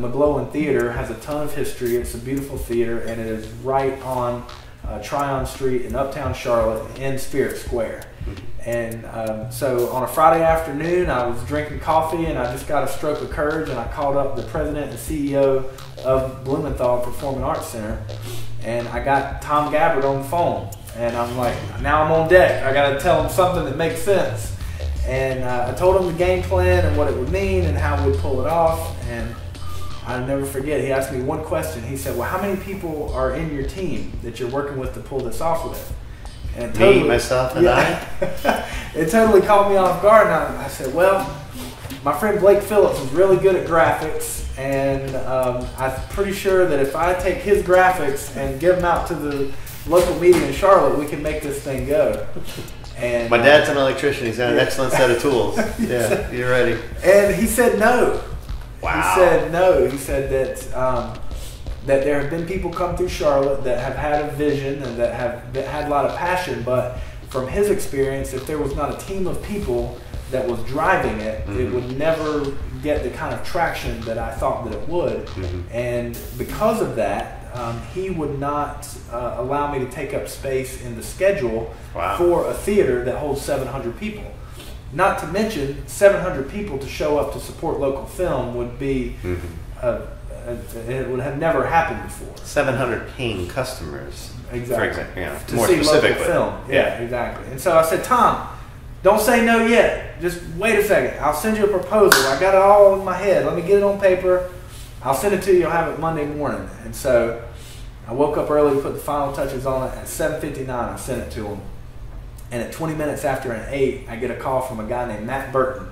McGlowan Theater has a ton of history. It's a beautiful theater, and it is right on Tryon Street in Uptown Charlotte in Spirit Square. And so on a Friday afternoon, I was drinking coffee, and I just got a stroke of courage, and I called up the president and CEO of Blumenthal Performing Arts Center, and I got Tom Gabbard on the phone. And I'm like, now I'm on deck. I got to tell him something that makes sense. And I told him the game plan and what it would mean and how we'd pull it off. And I'll never forget, he asked me one question. He said, well, how many people are in your team that you're working with to pull this off with? And me, myself, and I? It totally caught me off guard. And I said, well, my friend Blake Phillips is really good at graphics. And I'm pretty sure that if I take his graphics and give them out to the local media in Charlotte, we can make this thing go. And my dad's an electrician. He's got an excellent set of tools. Yeah, you're ready. And he said no. Wow. He said no. He said that that there have been people come through Charlotte that have had a vision and that have had a lot of passion, but from his experience, if there was not a team of people that was driving it, it would never get the kind of traction that I thought that it would. And because of that, he would not allow me to take up space in the schedule for a theater that holds 700 people. Not to mention 700 people to show up to support local film would be, it would have never happened before. 700 paying customers. Exactly. For example, yeah, to more see specifically. local film. Yeah, exactly. And so I said, Tom, don't say no yet. Just wait a second. I'll send you a proposal. I got it all in my head. Let me get it on paper. I'll send it to you. You'll have it Monday morning. And so I woke up early to put the final touches on it. At 7:59, I sent it to him. And at 20 minutes after an 8, I get a call from a guy named Matt Burton.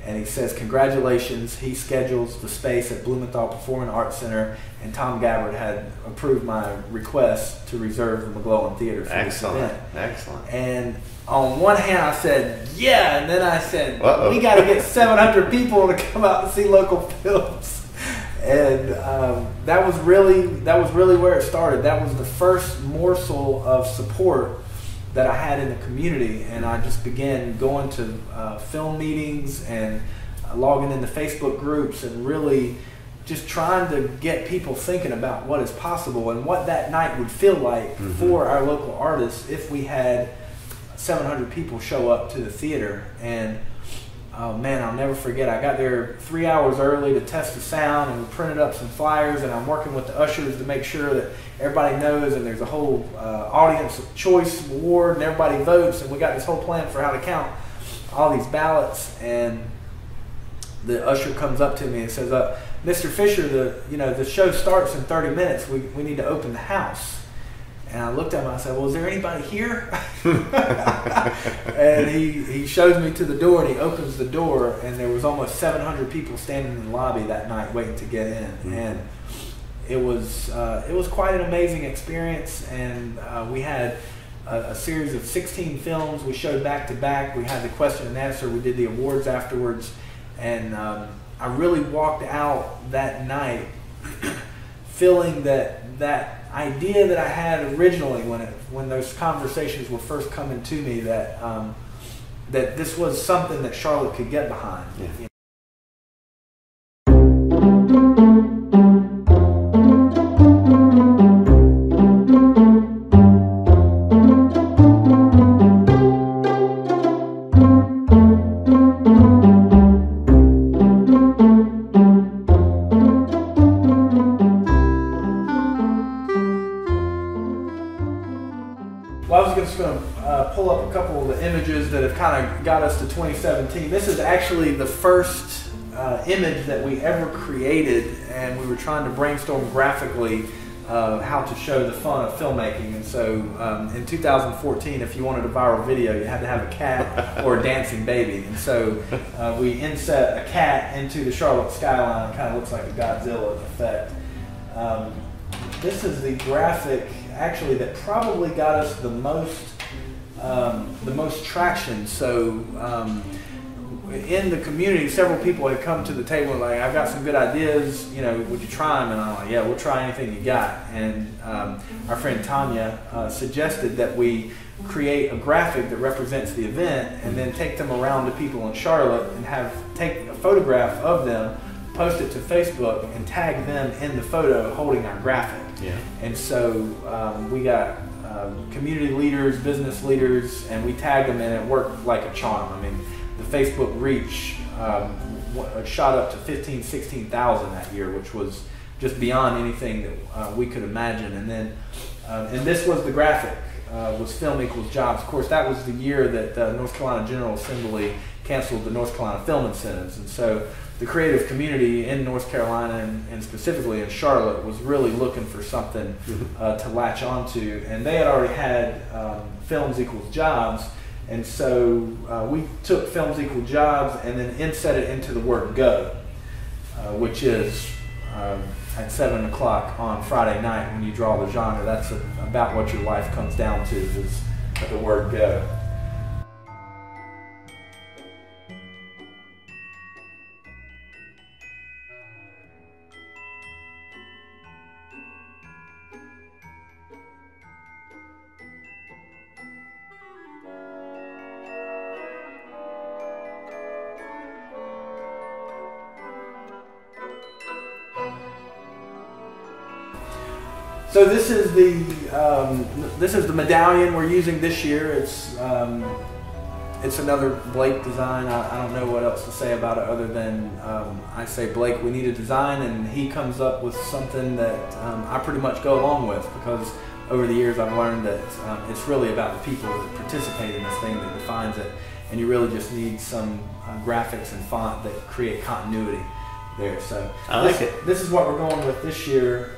And he says, congratulations. He schedules the space at Blumenthal Performing Arts Center. And Tom Gabbard had approved my request to reserve the McGlowan Theater for this event. Excellent. And on one hand, I said, yeah. And then I said, we got to get 700 people to come out and see local films. And that was really where it started. That was the first morsel of support that I had in the community, and I just began going to film meetings and logging into Facebook groups and really just trying to get people thinking about what is possible and what that night would feel like for our local artists if we had 700 people show up to the theater. And oh man, I'll never forget, I got there 3 hours early to test the sound, and we printed up some flyers, and I'm working with the ushers to make sure that everybody knows, and there's a whole audience choice award, and everybody votes, and we got this whole plan for how to count all these ballots. And the usher comes up to me and says, Mr. Fisher, the show starts in 30 minutes. We need to open the house. And I looked at him and I said, well, is there anybody here? And he shows me to the door, and he opens the door, and there was almost 700 people standing in the lobby that night waiting to get in. And it was quite an amazing experience. And we had a series of 16 films. We showed back to back. We had the question and answer. We did the awards afterwards. And I really walked out that night feeling that idea that I had originally when those conversations were first coming to me, that that this was something that Charlotte could get behind. Yeah. Well, I was just going to pull up a couple of the images that have kind of got us to 2017. This is actually the first image that we ever created, and we were trying to brainstorm graphically how to show the fun of filmmaking. And so in 2014, if you wanted a viral video, you had to have a cat or a dancing baby. And so we inset a cat into the Charlotte skyline. It kind of looks like a Godzilla effect. This is the graphic actually that probably got us the most traction. So in the community, several people had come to the table and like, I've got some good ideas, would you try them? And I'm like, yeah, we'll try anything you got. And our friend Tanya suggested that we create a graphic that represents the event and then take them around to people in Charlotte and take a photograph of them, post it to Facebook and tag them in the photo holding our graphic. Yeah. And so we got community leaders, business leaders, and we tagged them, and it worked like a charm. I mean, the Facebook reach shot up to 15,000, 16,000 that year, which was just beyond anything that we could imagine. And then, and this was the graphic, was Film Equals Jobs. Of course, that was the year that the North Carolina General Assembly canceled the North Carolina film incentives. And so the creative community in North Carolina and specifically in Charlotte was really looking for something to latch onto. And they had already had Films Equals Jobs. And so we took Films Equal Jobs and then inset it into the word go, which is at 7 o'clock on Friday night when you draw the genre. That's about what your life comes down to, is the word go. So this is the medallion we're using this year. It's another Blake design. I don't know what else to say about it other than I say, Blake, we need a design, and he comes up with something that I pretty much go along with, because over the years I've learned that it's really about the people that participate in this thing that defines it, and you really just need some graphics and font that create continuity there. So I like it. This is what we're going with this year.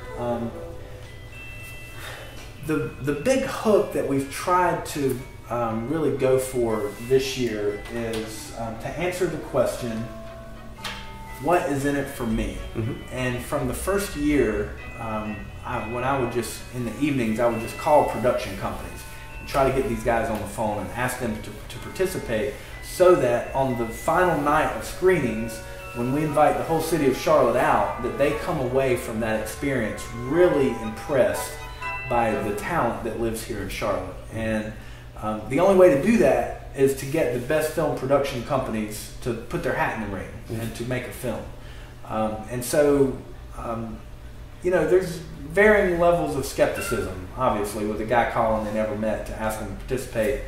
The big hook that we've tried to really go for this year is to answer the question, what is in it for me? And from the first year, when I would just, in the evenings, I would just call production companies and try to get these guys on the phone and ask them to participate, so that on the final night of screenings, when we invite the whole city of Charlotte out, that they come away from that experience really impressed by the talent that lives here in Charlotte. And the only way to do that is to get the best film production companies to put their hat in the ring and to make a film. And so, you know, there's varying levels of skepticism, obviously, with a guy calling they never met to ask them to participate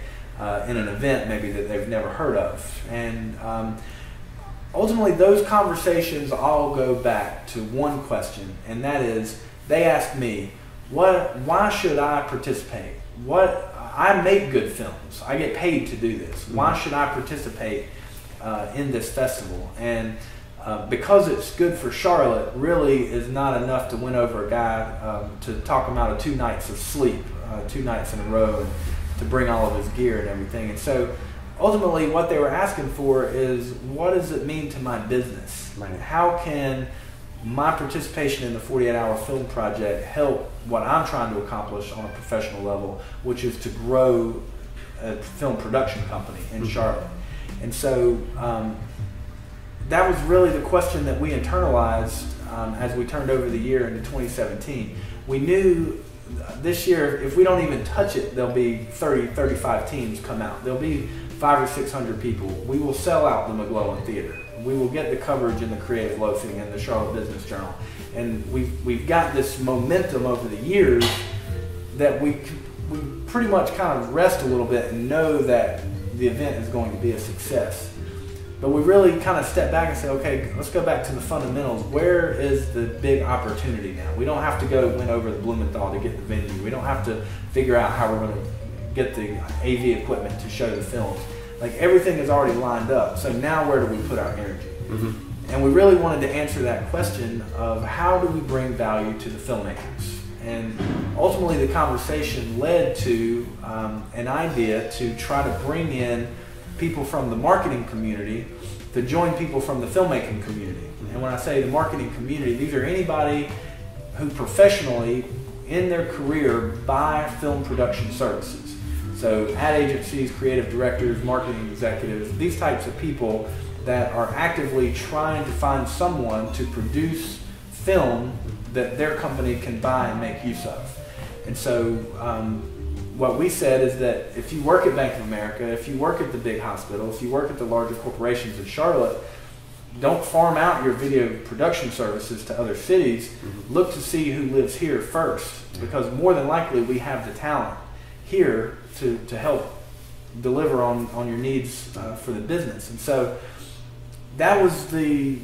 in an event maybe that they've never heard of. And ultimately, those conversations all go back to one question, and that is, they ask me, why should I participate? I make good films. I get paid to do this. Why should I participate in this festival? And because it's good for Charlotte really is not enough to win over a guy to talk him out of 2 nights of sleep, 2 nights in a row, and to bring all of his gear and everything. And so ultimately what they were asking for is, what does it mean to my business? Like, how can my participation in the 48-hour film project help what I'm trying to accomplish on a professional level, which is to grow a film production company in Charlotte. And so that was really the question that we internalized as we turned over the year into 2017. We knew this year, if we don't even touch it, there'll be 30, 35 teams come out. There'll be 500 or 600 people. We will sell out the McGlowan Theater. We will get the coverage in the Creative Loafing and the Charlotte Business Journal. And we've got this momentum over the years that we pretty much kind of rest a little bit and know that the event is going to be a success. But we really kind of step back and say, okay, let's go back to the fundamentals. Where is the big opportunity now? We don't have to go win over the Blumenthal to get the venue. We don't have to figure out how we're going to get the AV equipment to show the films. Like, everything is already lined up. So now where do we put our energy? And we really wanted to answer that question of, how do we bring value to the filmmakers? And ultimately the conversation led to an idea to try to bring in people from the marketing community to join people from the filmmaking community. And when I say the marketing community, these are anybody who professionally in their career buy film production services. So ad agencies, creative directors, marketing executives, these types of people that are actively trying to find someone to produce film that their company can buy and make use of. And so what we said is that if you work at Bank of America, if you work at the big hospital, if you work at the larger corporations in Charlotte, don't farm out your video production services to other cities. Look to see who lives here first, because more than likely we have the talent here to help deliver on your needs for the business. And so that was the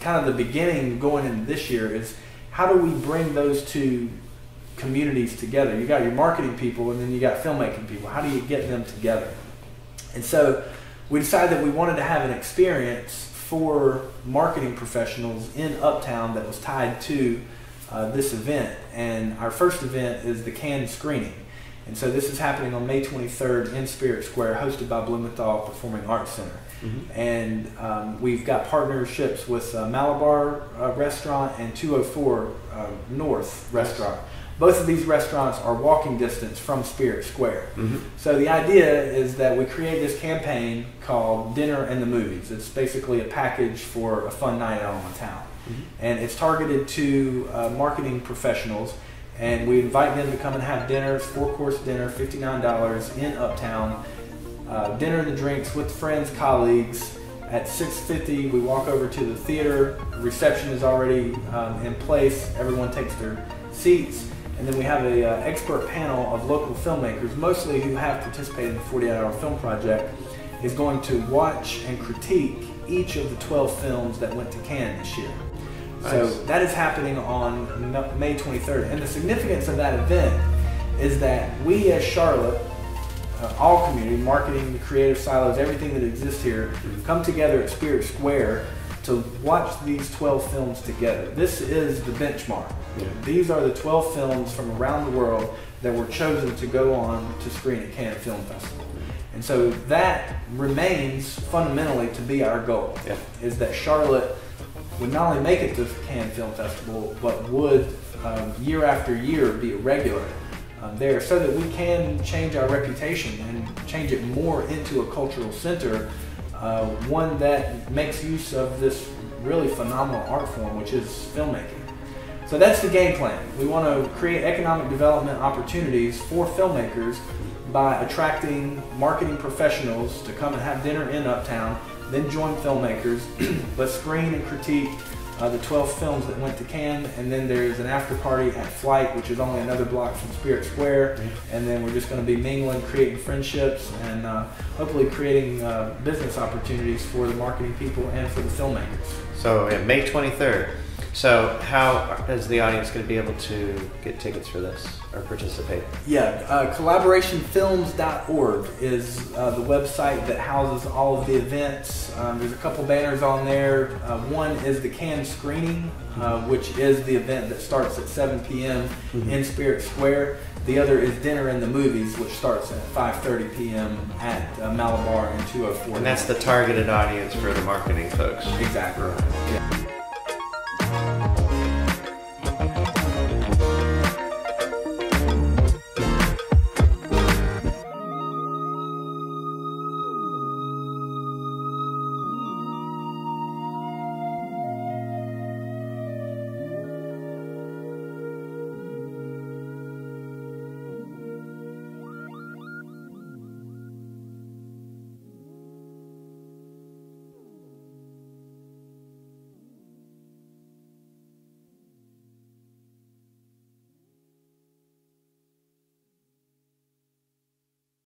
kind of the beginning going into this year, is how do we bring those two communities together? You got your marketing people and then you got filmmaking people. How do you get them together? And so we decided that we wanted to have an experience for marketing professionals in Uptown that was tied to this event. And our first event is the Cannes screening. And so this is happening on May 23rd in Spirit Square, hosted by Blumenthal Performing Arts Center. And we've got partnerships with Malabar Restaurant and 204 North Restaurant. Both of these restaurants are walking distance from Spirit Square. So the idea is that we create this campaign called Dinner and the Movies. It's basically a package for a fun night out on the town. And it's targeted to marketing professionals. And we invite them to come and have dinner. It's 4-course dinner, $59 in Uptown. Dinner and the drinks with friends, colleagues. At 6:50, we walk over to the theater. The reception is already in place. Everyone takes their seats. And then we have an expert panel of local filmmakers, mostly who have participated in the 48-hour film project, is going to watch and critique each of the 12 films that went to Cannes this year. Nice. So that is happening on May 23rd. And the significance of that event is that we as Charlotte, all community, marketing, the creative silos, everything that exists here, come together at Spirit Square to watch these 12 films together. This is the benchmark. These are the 12 films from around the world that were chosen to go on to screen at Cannes Film Festival. And so that remains fundamentally to be our goal, is that Charlotte would not only make it to Cannes Film Festival, but would year after year be a regular there, so that we can change our reputation and change it more into a cultural center, one that makes use of this really phenomenal art form, which is filmmaking. So that's the game plan. We want to create economic development opportunities for filmmakers by attracting marketing professionals to come and have dinner in Uptown, then join filmmakers. Let's screen and critique the 12 films that went to Cannes, and then there's an after party at Flight, which is only another block from Spirit Square, and then we're just going to be mingling, creating friendships, and hopefully creating business opportunities for the marketing people and for the filmmakers. So May 23rd. So how is the audience going to be able to get tickets for this or participate? Collaborationfilms.org is the website that houses all of the events. There's a couple banners on there. One is the Cannes screening, which is the event that starts at 7 p.m. in Spirit Square. The other is Dinner and the Movies, which starts at 5:30 p.m. at Malabar and 204. And that's the targeted audience for the marketing folks. Exactly. Yeah.